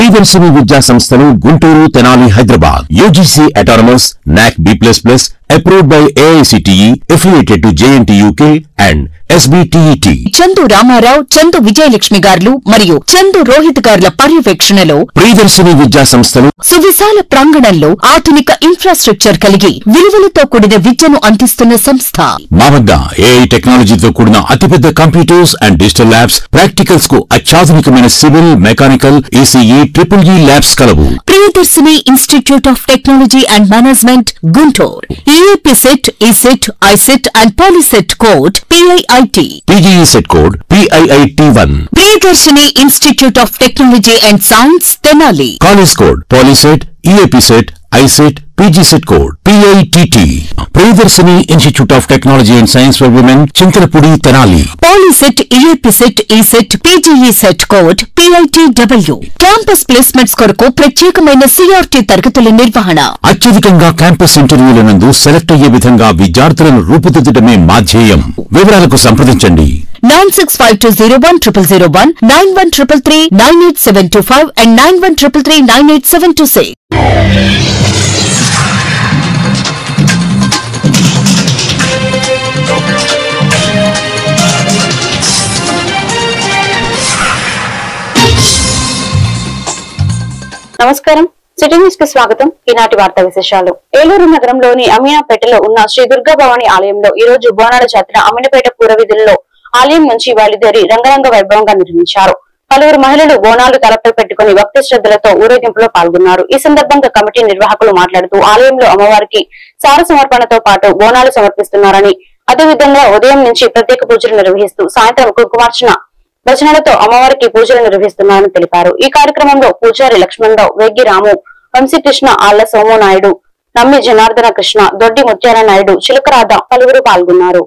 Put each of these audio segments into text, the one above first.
ప్రియదర్శిని విద్యా సంస్థలు Guntur, Tenali, Hyderabad. UGC autonomous, NAC B++, approved by AICTE, affiliated to JNTUK and SBTET. Chandu Ramarao, Chandu Vijayalakshmi garu మరియు చందు రోహిత్ గార్ల పర్యవేక్షణలో ప్రియదర్శిని విద్యా సంస్థలు సువిశాల ప్రాంగణంలో ఆధునిక ఇన్ఫ్రాస్ట్రక్చర్ కలిగి విలువలతో కూడిన విద్యను అందిస్తున్న సంస్థ. మా వద్ద AI టెక్నాలజీతో కూడిన అతిపెద్ద computers and digital labs, practicals కు అత్యాధునికమైన civil, mechanical, ECE, EEE labs కలవు. Priyadarshini institute of technology and management, Guntur. EAP CET, ESET, ISET and PolySet code PIIT. PGE set code PIIT1. Priyadarshini institute of technology and science, Tenali. College code PolySet, EAP set, ISET, PG set code PITT. Priyadarshini institute of technology and science for women, Chintalapudi, Tenali. POLYCET, EAP CET, ESET, PGE set code PITW. Campus placements కొరకు ప్రత్యేకమైన CRT తరగతుల నిర్వహణ. అత్యధికంగా campus ఇంటర్వ్యూల నందు select అయ్యే విధంగా విద్యార్థులను రూపుదిద్దడమే మా ధ్యేయం. వివరాలకు సంప్రదించండి 9652010001, 9133 98725 and 9133 98726. నమస్కారం, సిటీ న్యూస్ కి స్వాగతం. ఈనాటి వార్తా విశేషాలు. ఏలూరు నగరంలోని అమీనాపేటలో ఉన్న శ్రీ దుర్గా భవాని ఆలయంలో ఈ రోజు బోనాల జాతర అమీనపేట పూర్వవీధుల్లో ఆలయం నుంచి బయలుదేరి రంగరంగ వైభవంగా నిర్వహించారు. పలువురు మహిళలు బోనాలు తలపై పెట్టుకుని భక్తి శ్రద్ధలతో ఊరేగింపులో పాల్గొన్నారు. ఈ సందర్భంగా కమిటీ నిర్వాహకులు మాట్లాడుతూ ఆలయంలో అమ్మవారికి సార సమర్పణతో పాటు బోనాలు సమర్పిస్తున్నారని, అదేవిధంగా ఉదయం నుంచి ప్రత్యేక పూజలు నిర్వహిస్తూ సాయంత్రం కుంకుమార్చన భజనలతో అమ్మవారికి పూజలు నిర్వహిస్తున్నారని తెలిపారు. ఈ కార్యక్రమంలో పూజారి లక్ష్మణరావు, వెగ్గి రాము, వంశీకృష్ణ, ఆళ్ల సోమునాయుడు, నమ్మి జనార్దన కృష్ణ, దొడ్డి ముత్యాల నాయుడు, చిలకరాధ పలువురు పాల్గొన్నారు.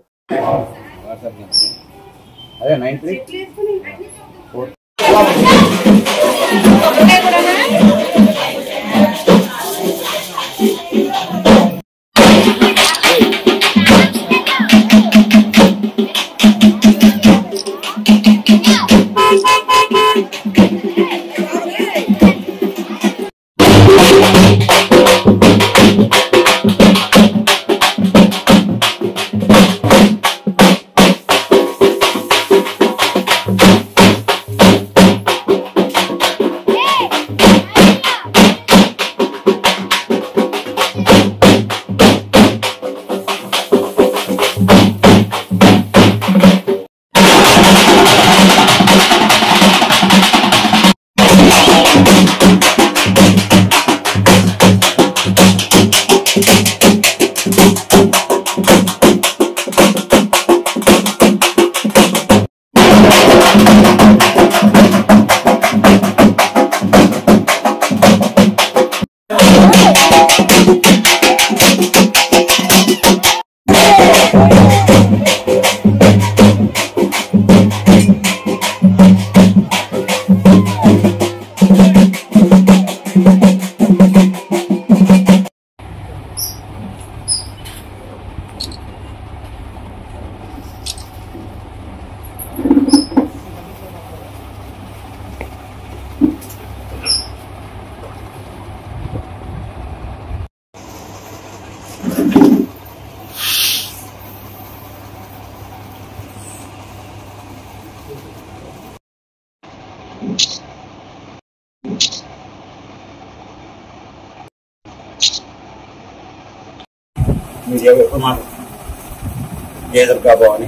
జయ దుర్గా భవాని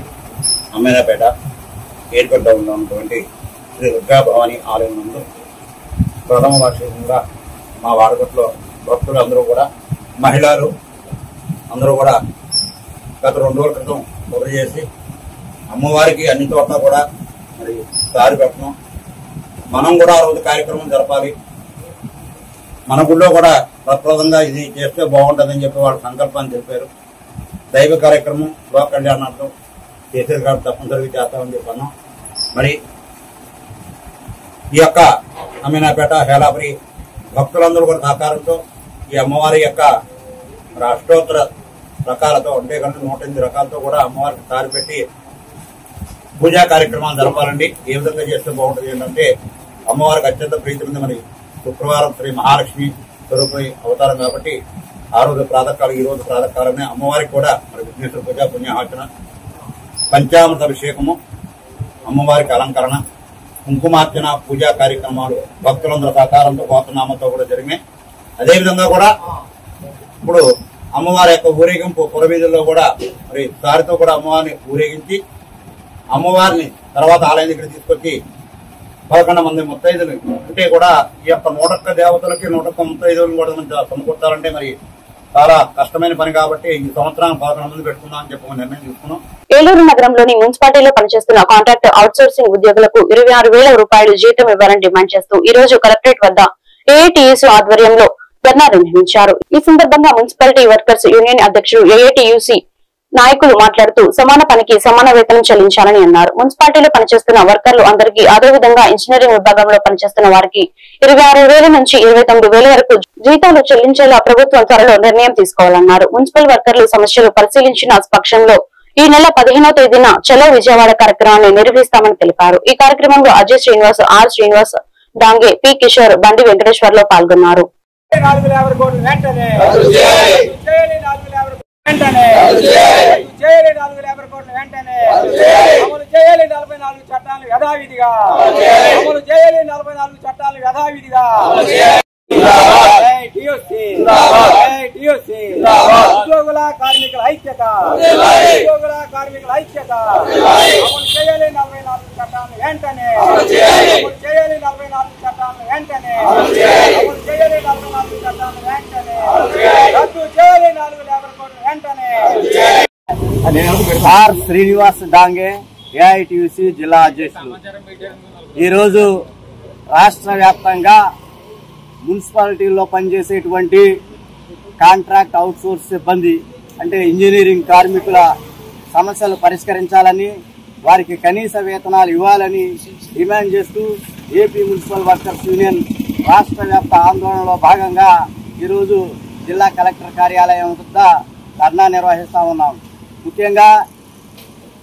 అమీనాపేట ఏర్పడ్డ ఉన్నటువంటి శ్రీ దుర్గా భవాని ఆలయం నందు ప్రథమ వార్షికంగా మా వాడకట్లో భక్తులు అందరూ కూడా, మహిళలు అందరూ కూడా గత 2 రోజుల క్రితం పూజ చేసి అమ్మవారికి అన్ని చోట్ల కూడా మరి దారి పెట్టడం, మనం కూడా ఆ రోజు కార్యక్రమం జరపాలి, మన గుళ్ళో కూడా ప్రప్రదంగా ఇది చేస్తే బాగుంటుందని చెప్పి వాళ్ళ సంకల్పాన్ని తెలిపారు. దైవ కార్యక్రమం లోక కళ్యాణార్థం చేసేది కాబట్టి తప్పనిసరిగా చేస్తామని చెప్పాను. మరి ఈ యొక్క అమీనాపేట హేలాపురి భక్తులందరూ కూడా సహకారంతో ఈ అమ్మవారి యొక్క అష్టోత్తర రకాలతో అంటే కనుక 108 రకాలతో కూడా అమ్మవారికి తారి పెట్టి పూజా కార్యక్రమాలు జరపాలండి. ఏ విధంగా చేస్తే బాగుంటుంది ఏంటంటే అమ్మవారికి అత్యంత ప్రీతి ఉంది. మరి శుక్రవారం శ్రీ మహాలక్ష్మి స్వరూపి అవతారం కాబట్టి ఆ రోజు ప్రాతకాలం, ఈ రోజు ప్రాతకాలమే అమ్మవారికి కూడా మరి విఘ్నేశ్వర పూజ, పుణ్యాహర్చన, పంచామృత అభిషేకము, అమ్మవారికి అలంకరణ, కుంకుమార్చన, పూజా కార్యక్రమాలు భక్తులందరూ సహకారంతో గోత్రనామంతో కూడా జరిగినాయి. అదేవిధంగా కూడా ఇప్పుడు అమ్మవారి యొక్క ఊరేగింపు పురవీధుల్లో కూడా మరి దారితో కూడా అమ్మవారిని ఊరేగించి అమ్మవారిని తర్వాత ఆలయం దగ్గర తీసుకొచ్చి 11 మంది ముత్తైదులు అంటే కూడా ఈ యొక్క 101 దేవతలకి 101 ముత్తైదులను కూడా మనం సమకూర్చాలంటే మరి చాలా కష్టమైన పని కాబట్టి ఈ సంవత్సరానికి 11 మంది పెట్టుకుందాం అని చెప్పి నిర్ణయం తీసుకున్నాం. ఏలూరు నగరంలోని మున్సిపాలిటీలో పనిచేస్తున్న కాంట్రాక్ట్ అవుట్సోర్సింగ్ ఉద్యోగులకు 26,000 రూపాయలు జీతం ఇవ్వాలని డిమాండ్ చేస్తూ ఈ రోజు కలెక్టరేట్ వద్ద ఏఐటియుసి ఆధ్వర్యంలో ధర్నా నిర్వహించారు. ఈ సందర్భంగా మున్సిపాలిటీ వర్కర్స్ యూనియన్ అధ్యక్షుడు ఏఐటియుసి నాయకులు మాట్లాడుతూ సమాన పనికి సమాన వేతనం చెల్లించాలని అన్నారు. మున్సిపాలిటీలో పనిచేస్తున్న వర్కర్లు అందరికీ, అదేవిధంగా ఇంజనీరింగ్ విభాగంలో పనిచేస్తున్న వారికి 26,000 నుంచి 29,000 వరకు జీతాలు చెల్లించేలా ప్రభుత్వం త్వరలో నిర్ణయం తీసుకోవాలన్నారు. మున్సిపల్ వర్కర్లు సమస్యలు పరిశీలించిన పక్షంలో ఈ నెల 15వ తేదీన చలో విజయవాడ కార్యక్రమాన్ని నిర్వహిస్తామని తెలిపారు. ఈ కార్యక్రమంలో అజయ్ శ్రీనివాస్, ఆర్ శ్రీనివాస్, డాంగే, పి కిషోర్, బండి వెంకటేశ్వర్లు పాల్గొన్నారు. వెంటనే చేయాలి 4,50 కోట్ల వెంటనే అమలు చేయాలి 44 చట్టాలు యథావిధిగా అమలు చేయాలి 44 చట్టాలు యథావిధిగా ఉద్యోగుల కార్మికుల ఐక్యత ఉద్యోగుల కార్మికుల ఐక్యత అమలు చేయాలి 44 చట్టాలు వెంటనే అమలు చేయాలి 44 చట్టాలు వెంటనే అమలు చేయాలి 44 చట్టాలు వెంటనే రద్దు చేయాలి 4,50 కోట్ల వెంటనే. ఆర్ శ్రీనివాస్ డాంగే, ఏఐటియుసి జిల్లా అధ్యక్షులు. ఈరోజు రాష్ట్ర వ్యాప్తంగా మున్సిపాలిటీల్లో పనిచేసేటువంటి కాంట్రాక్ట్ అవుట్సోర్స్ సిబ్బంది అంటే ఇంజనీరింగ్ కార్మికుల సమస్యలు పరిష్కరించాలని, వారికి కనీస వేతనాలు ఇవ్వాలని డిమాండ్ చేస్తూ ఏపీ మున్సిపల్ వర్కర్స్ యూనియన్ రాష్ట్ర వ్యాప్త ఆందోళనలో భాగంగా ఈరోజు జిల్లా కలెక్టర్ కార్యాలయం వద్ద ధర్నా నిర్వహిస్తా ఉన్నాం. ముఖ్యంగా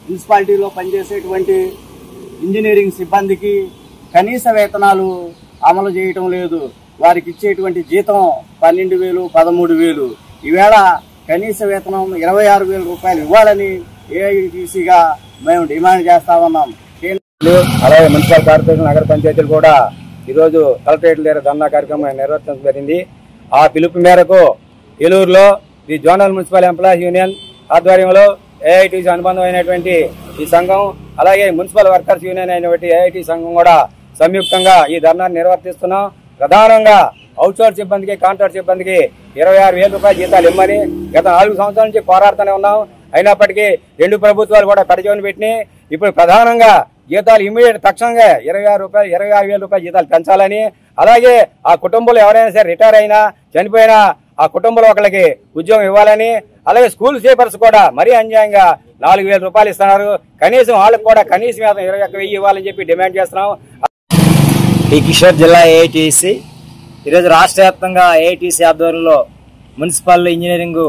మున్సిపాలిటీలో పనిచేసేటువంటి ఇంజనీరింగ్ సిబ్బందికి కనీస వేతనాలు అమలు చేయటం లేదు. వారికి ఇచ్చేటువంటి జీతం 12,000, 13,000. ఈవేళ కనీస వేతనం 26,000 రూపాయలు ఇవ్వాలని ఏఐటీసీగా మేము డిమాండ్ చేస్తా ఉన్నాం. అలాగే మున్సిపల్ కార్పొరేషన్, నగర పంచాయతీలు కూడా ఈరోజు కలెక్టరేట్ దగ్గర ధర్నా కార్యక్రమం నిర్వర్తించడం జరిగింది. ఆ పిలుపు మేరకు ఏలూరులో the zonal municipal employees union ఆధ్వర్యంలో ఏఐటీసీ అనుబంధమైనటువంటి ఈ సంఘం, అలాగే మున్సిపల్ వర్కర్స్ యూనియన్ అయినటువంటి ఏఐటీ సంఘం కూడా సంయుక్తంగా ఈ ధర్నాన్ని నిర్వర్తిస్తున్నాం. ప్రధానంగా అవుట్సోర్స్ సిబ్బందికి, కాంట్రాక్ట్ సిబ్బందికి 26,000 రూపాయల జీతాలు ఇమ్మని గత 4 సంవత్సరాల నుంచి పోరాడుతూనే ఉన్నాం. అయినప్పటికీ 2 ప్రభుత్వాలు కూడా పెడచెవిన పెట్టినాయి. ఇప్పుడు ప్రధానంగా జీతాలు ఇమ్మీడియట్ తక్షణంగా 26,000 రూపాయల జీతాలు పెంచాలని, అలాగే ఆ కుటుంబంలో ఎవరైనా సరే రిటైర్ అయినా, చనిపోయినా ఆ కుటుంబంలో ఒకరికి ఉద్యోగం ఇవ్వాలని, అలాగే స్కూల్ సేపర్స్ కూడా మరీ అన్యాయంగా 4,000 రూపాయలు ఇస్తున్నారు. కనీసం వాళ్ళకు కూడా కనీసం 21,000 ఇవ్వాలని చెప్పి డిమాండ్ చేస్తున్నాం. పి కిషోర్, జిల్లా ఏఐటీసీ. ఈరోజు రాష్ట్ర వ్యాప్తంగా ఏఐటీసీ ఆధ్వర్యంలో మున్సిపల్ ఇంజనీరింగ్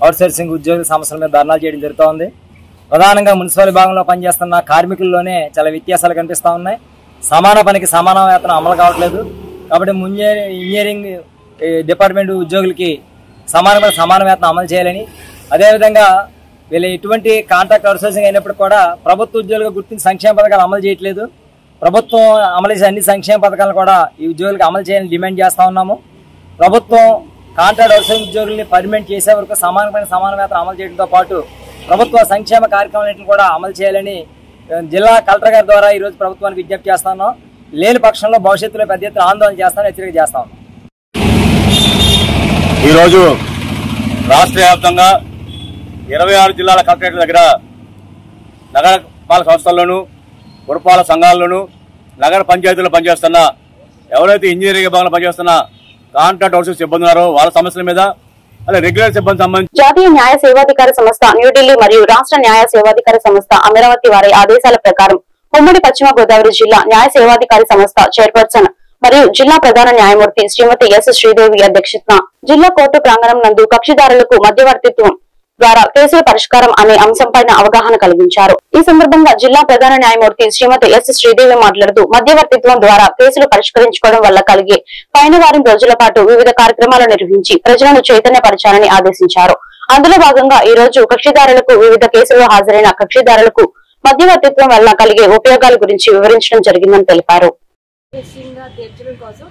అవుట్సోర్సింగ్ ఉద్యోగుల సమస్యల మీద ధర్నాలు చేయడం జరుగుతూ ఉంది. ప్రధానంగా మున్సిపల్ విభాగంలో పనిచేస్తున్న కార్మికుల్లోనే చాలా వ్యత్యాసాలు కనిపిస్తూ ఉన్నాయి. సమాన పనికి సమాన వేతనం అమలు కావట్లేదు. కాబట్టి ఇంజనీరింగ్ డిపార్ట్మెంట్ ఉద్యోగులకి సమాన వేతనం అమలు చేయాలని, అదేవిధంగా వీళ్ళు ఎటువంటి కాంట్రాక్ట్ అవుట్సోర్సింగ్ అయినప్పుడు కూడా ప్రభుత్వ ఉద్యోగులుగా గుర్తించి సంక్షేమ పథకాలు అమలు చేయట్లేదు. ప్రభుత్వం అమలు చేసే అన్ని సంక్షేమ పథకాలను కూడా ఈ ఉద్యోగులకు అమలు చేయాలని డిమాండ్ చేస్తా ఉన్నాము. ప్రభుత్వం కాంట్రాక్ట్ అవుట్సోర్సింగ్ ఉద్యోగుల్ని పర్మనెంట్ చేసే వరకు సమాన వేతనం అమలు చేయడంతో పాటు ప్రభుత్వ సంక్షేమ కార్యక్రమాలను కూడా అమలు చేయాలని జిల్లా కలెక్టర్ గారి ద్వారా ఈ రోజు ప్రభుత్వానికి విజ్ఞప్తి చేస్తా ఉన్నాం. లేని పక్షంలో భవిష్యత్తులో పెద్ద ఎత్తున ఆందోళన చేస్తామని హెచ్చరిక చేస్తా ఉన్నాం. ఈరోజు రాష్ట్ర వ్యాప్తంగా 26 జిల్లాల కలెక్టరేట్ల దగ్గర నగరపాలక సంస్థల్లోనూ, పురపాలక సంఘాల్లోనూ, నగర పంచాయతీల్లో పనిచేస్తున్న ఎవరైతే ఇంజనీరింగ్ విభాగంలో పనిచేస్తున్న కాంట్రాక్ట్ అవుట్సోర్సింగ్ సిబ్బంది ఉన్నారో వాళ్ళ సమస్యల మీద, అలా రెగ్యులర్ సిబ్బంది సంబంధించి జాతీయ న్యాయ సేవాధికార సంస్థ న్యూఢిల్లీ మరియు రాష్ట్ర న్యాయ సేవాధికార సంస్థ అమరావతి వారి ఆదేశాల ప్రకారం ఉమ్మడి పశ్చిమ గోదావరి జిల్లా న్యాయ సేవాధికారి సంస్థ చైర్పర్సన్ మరియు జిల్లా ప్రధాన న్యాయమూర్తి శ్రీమతి ఎస్ శ్రీదేవి అధ్యక్షతన జిల్లా కోర్టు ప్రాంగణం నందు కక్షిదారులకు మధ్యవర్తిత్వం ద్వారా కేసుల పరిష్కారం అనే అంశంపైన అవగాహన కలిగించారు. ఈ సందర్భంగా జిల్లా ప్రధాన న్యాయమూర్తి శ్రీమతి ఎస్ శ్రీదేవి మాట్లాడుతూ మధ్యవర్తిత్వం ద్వారా కేసులు పరిష్కరించుకోవడం వల్ల కలిగే పైన వారం రోజుల పాటు వివిధ కార్యక్రమాలు నిర్వహించి ప్రజలను చైతన్యపరచాలని ఆదేశించారు. అందులో భాగంగా ఈ రోజు కక్షిదారులకు వివిధ కేసుల్లో హాజరైన కక్షిదారులకు మధ్యవర్తిత్వం వల్ల కలిగే ఉపయోగాల గురించి వివరించడం జరిగిందని తెలిపారు. తీర్చడం కోసం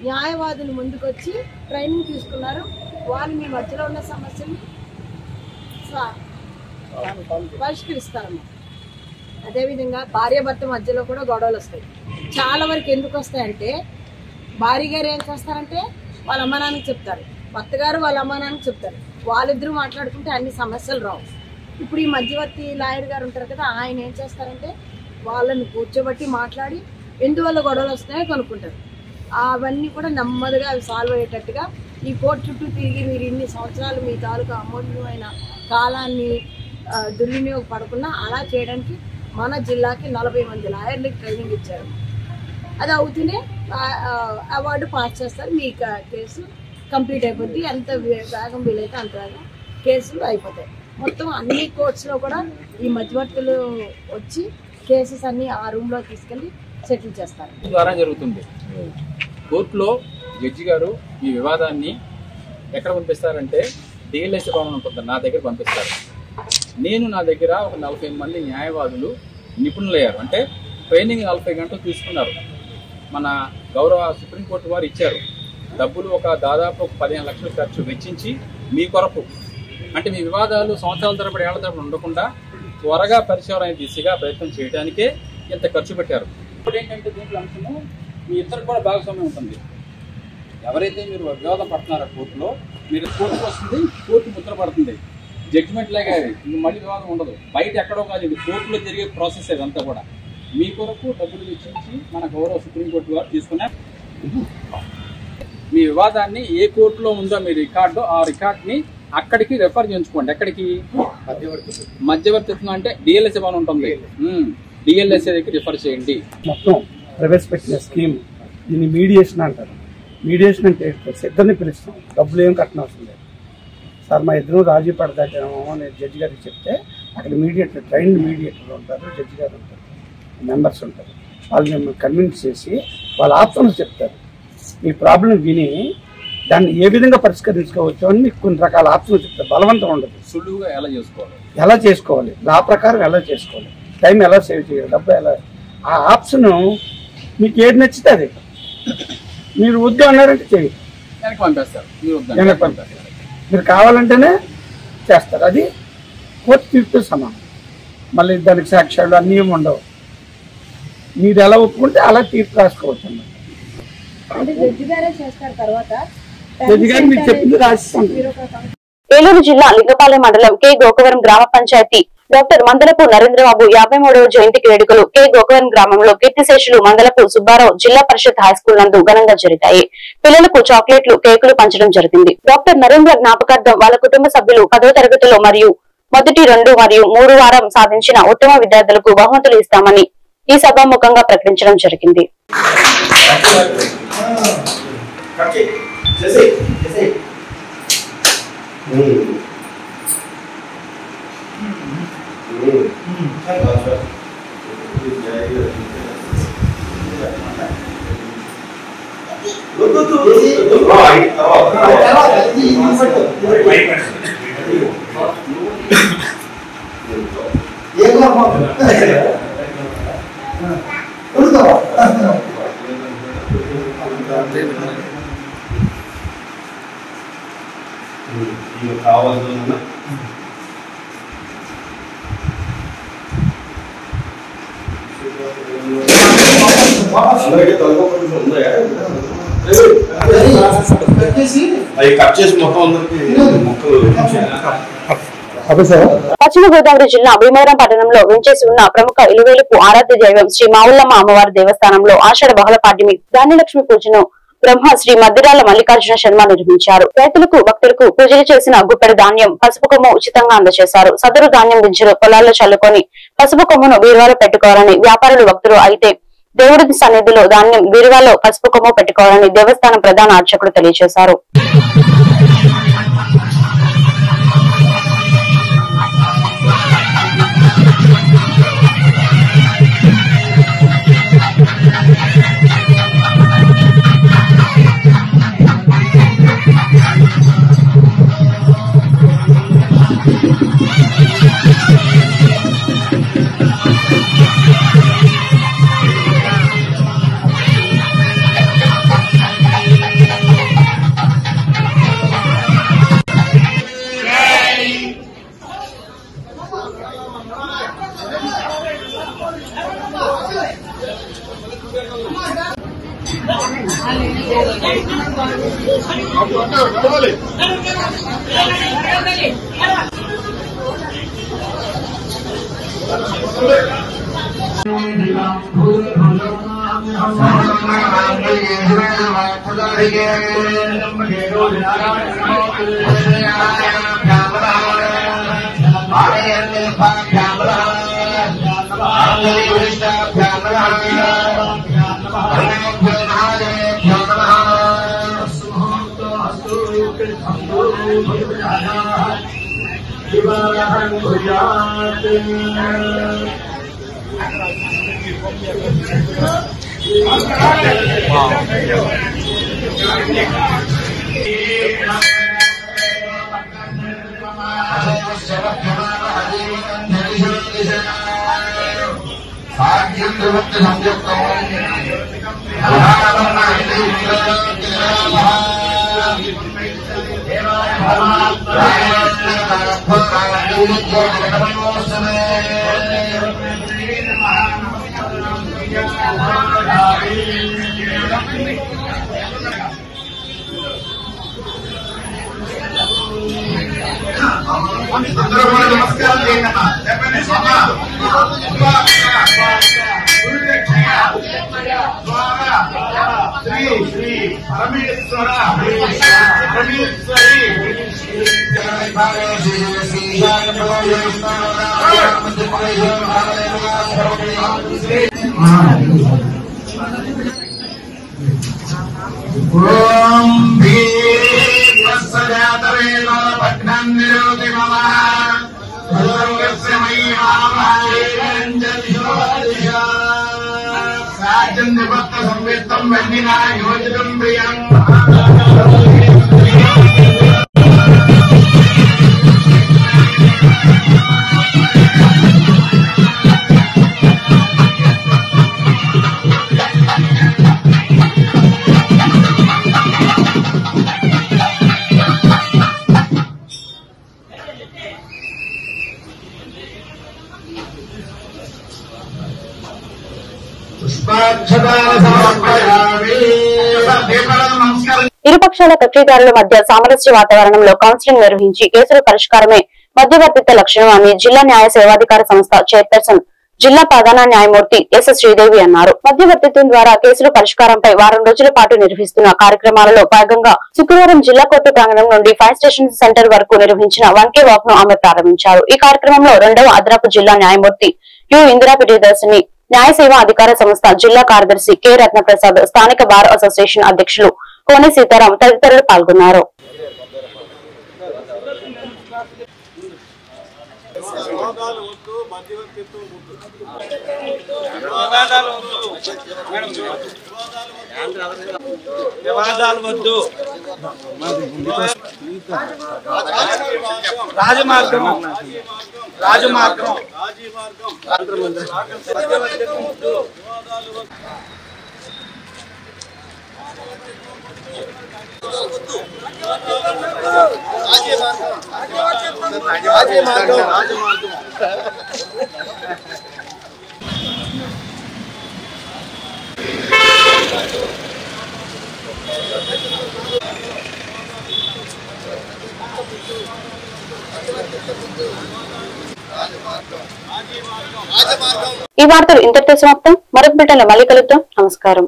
న్యాయవాదులు ముందుకొచ్చి ట్రైనింగ్ తీసుకున్నారు. వాళ్ళు మీ మధ్యలో ఉన్న సమస్యల్ని పరిష్కరిస్తారమ్మా. అదేవిధంగా భార్యాభర్త మధ్యలో కూడా గొడవలు వస్తాయి. చాలా వరకు ఎందుకు వస్తాయంటే భార్య గారు ఏం చేస్తారంటే వాళ్ళ అమ్మ నాన్నకి చెప్తారు, భర్త గారు వాళ్ళ అమ్మ నాన్నకి చెప్తారు. వాళ్ళిద్దరూ మాట్లాడుకుంటే అన్ని సమస్యలు రావు. ఇప్పుడు ఈ మధ్యవర్తి లాయర్ గారు ఉంటారు కదా, ఆయన ఏం చేస్తారంటే వాళ్ళని కూర్చోబెట్టి మాట్లాడి ఎందువల్ల గొడవలు వస్తాయో కనుక్కుంటారు. అవన్నీ కూడా నెమ్మదిగా అవి సాల్వ్ అయ్యేటట్టుగా ఈ కోర్టు చుట్టూ తిరిగి మీరు ఇన్ని సంవత్సరాలు మీ తాలూకా అమూల్యమైన కాలాన్ని దుర్వినియోగపడకుండా అలా చేయడానికి మన జిల్లాకి 40 మంది లాయర్లకి ట్రైనింగ్ ఇచ్చారు. అది అవుతూనే అవార్డు పాస్ చేస్తారు. మీ కేసు కంప్లీట్ అయిపోద్ది. ఎంత వేగం వీలైతే అంత వేగం కేసులు అయిపోతాయి. మొత్తం అన్ని కోర్ట్స్లో కూడా ఈ మధ్యవర్తులు వచ్చి కేసెస్ అన్ని ఆ రూమ్లో తీసుకెళ్ళి సెటిల్ చేస్తారు. ద్వారా జరుగుతుంది. కోర్టులో జడ్జి గారు ఈ వివాదాన్ని ఎక్కడ పంపిస్తారంటే డిఎల్ఎస్ భవనం ఉంటుంది, నా దగ్గర పంపిస్తారు. నా దగ్గర ఒక 40 మంది న్యాయవాదులు నిపుణులయ్యారు. అంటే ట్రైనింగ్ 40 గంటలు తీసుకున్నారు. మన గౌరవ సుప్రీంకోర్టు వారు ఇచ్చారు డబ్బులు. దాదాపు 15 లక్షలు ఖర్చు వెచ్చించి మీ కొరకు, అంటే మీ వివాదాలు సంవత్సరాల తరబడి ఏళ్ల తరబడి ఉండకుండా త్వరగా పరిష్కారం దిశగా ప్రయత్నం చేయడానికే ఇంత ఖర్చు పెట్టారు. ఇప్పుడు ఏంటంటే దీంట్లో అంశము మీ ఇద్దరు కూడా భాగస్వామ్యం ఉంటుంది. ఎవరైతే మీరు వివాదం పడుతున్నారో కోర్టులో, మీరు కోర్టుకు వస్తుంది, కోర్టు ముద్ర పడుతుంది, జడ్జిమెంట్ లాగా మళ్ళీ వివాదం ఉండదు. బయట ఎక్కడో కాదు, ఇది కోర్టులో జరిగే ప్రాసెస్ ఇదంతా కూడా. మీ కొరకు డబ్బులు వెచ్చించి మన గౌరవ సుప్రీంకోర్టు వారు తీసుకున్నారు. మీ వివాదాన్ని ఏ కోర్టులో ఉందో మీ రికార్డు, ఆ రికార్డుని అక్కడికి రెఫర్ చేయించుకోండి. ఎక్కడికి? మధ్యవర్తిత్వం అంటే డిఎల్ఎస్ భవనం ఉంటుంది, డిఎల్ఎస్ఏ దగ్గర రిఫర్ చేయండి. మొత్తం ప్రవేశపెట్టిన స్కీమ్ దీన్ని మీడియేషన్ అంటారు. మీడియేషన్ అంటే ఇద్దరిని పిలుస్తాం, డబ్బులు ఏం కట్టనవసరం లేదు. సార్ మా ఇద్దరు రాజీ పడదామో నేను జడ్జి గారికి చెప్తే అక్కడ మీడియేటర్, ట్రైన్డ్ మీడియేటర్లు ఉంటారు, జడ్జి గారు ఉంటారు, మెంబర్స్ ఉంటారు. వాళ్ళు మిమ్మల్ని కన్విన్స్ చేసి వాళ్ళ ఆప్షన్స్ చెప్తారు. మీ ప్రాబ్లం విని దాన్ని ఏ విధంగా పరిష్కరించుకోవచ్చు అని మీకు కొన్ని రకాల ఆప్షన్స్ చెప్తారు. బలవంతం ఉండదు. సులువుగా ఎలా చేసుకోవాలి, లా ప్రకారం ఎలా చేసుకోవాలి, టైం ఎలా సేవ్ చేయాలి, డబ్బు ఎలా, ఆ ఆప్షన్ మీకు ఏది నచ్చితే అది. మీరు వద్దు అన్నారంటే చేయండి, వెనక్కి పంపిస్తారు. మీరు కావాలంటేనే చేస్తారు. అది కోర్టు తీర్పు సమానం. మళ్ళీ దానికి సాక్ష్యాలు అన్నీ ఏమి ఉండవు. మీరు ఎలా ఒప్పుకుంటే అలా తీర్పు రాసుకోవచ్చు అన్నమాట. జడ్జి గారు మీకు చెప్పింది రాసిస్తాను. ఏలూరు జిల్లా లింగపాలెం మండలం కె గోకవరం గ్రామ పంచాయతీ డాక్టర్ మందలపు నరేంద్రబాబు 53వ జయంతి వేడుకలు కె గోకవరం గ్రామంలో కీర్తిశేషులు మందలపు సుబ్బారావు జిల్లా పరిషత్ హైస్కూల్ నందు ఘనంగా జరిగాయి. పిల్లలకు చాక్లెట్లు, కేకులు పంచడం జరిగింది. డాక్టర్ నరేంద్ర జ్ఞాపకార్థం వాళ్ళ కుటుంబ సభ్యులు 10వ తరగతిలో మరియు మొదటి 2 మరియు 3 వారం సాధించిన ఉత్తమ విద్యార్థులకు బహుమతులు ఇస్తామని ఈ సభాముఖంగా ప్రకటించడం జరిగింది. పశ్చిమ గోదావరి జిల్లా భీమవరం పట్టణంలో వెంచేసి ఉన్న ప్రముఖ ఇలువేలుపు ఆరాధ్య దైవం శ్రీ మావుల్లమ్మ అమ్మవారి దేవస్థానంలో ఆషాఢ బహుళ పాడ్యమి ధాన్యలక్ష్మి పూజను బ్రహ్మ శ్రీ మద్దిరాల మల్లికార్జున శర్మ నిర్వహించారు. రైతులకు, భక్తులకు పూజలు చేసిన గుప్పెడు ధాన్యం, పసుపు కొమ్ము ఉచితంగా అందజేశారు. సదరు ధాన్యం గింజలు పొలాల్లో చల్లుకొని పసుపు కొమ్మును బీరువాలో పెట్టుకోవాలని వ్యాపారులు, భక్తులు అయితే దేవుడి సన్నిధిలో ధాన్యం బీరువాలో పసుపు కొమ్ము పెట్టుకోవాలని దేవస్థానం ప్రధాన అర్చకుడు తెలియజేశారు. ఇరుపక్షాల కక్షిదారుల మధ్య సామరస్య వాతావరణంలో కౌన్సిలింగ్ నిర్వహించి కేసుల పరిష్కారమే మధ్యవర్తిత్వ లక్ష్యం అని జిల్లా న్యాయ సేవాధికార సంస్థ చైర్పర్సన్ జిల్లా ప్రధాన న్యాయమూర్తి ఎస్ శ్రీదేవి అన్నారు. మధ్యవర్తిత్వం ద్వారా కేసుల పరిష్కారంపై వారం రోజుల పాటు నిర్వహిస్తున్న కార్యక్రమాలలో భాగంగా శుక్రవారం జిల్లా కోర్టు ప్రాంగణం నుండి ఫైర్ స్టేషన్ సెంటర్ వరకు నిర్వహించిన 1K వాక్ ను ఆమె ప్రారంభించారు. ఈ కార్యక్రమంలో 2వ అదనపు జిల్లా న్యాయమూర్తి యు ఇందిరా ప్రియదర్శిని, న్యాయ సేవా అధికార సంస్థ జిల్లా కార్యదర్శి కె రత్నప్రసాద్, స్థానిక బార్ అసోసియేషన్ అధ్యక్షులు కోని సీతారాం తదితరులు పాల్గొన్నారు. ఈ వార్తలు ఇంతటితో సమాప్తం. మరొక బిడ్డలో మళ్ళీ కలుద్దాం. నమస్కారం.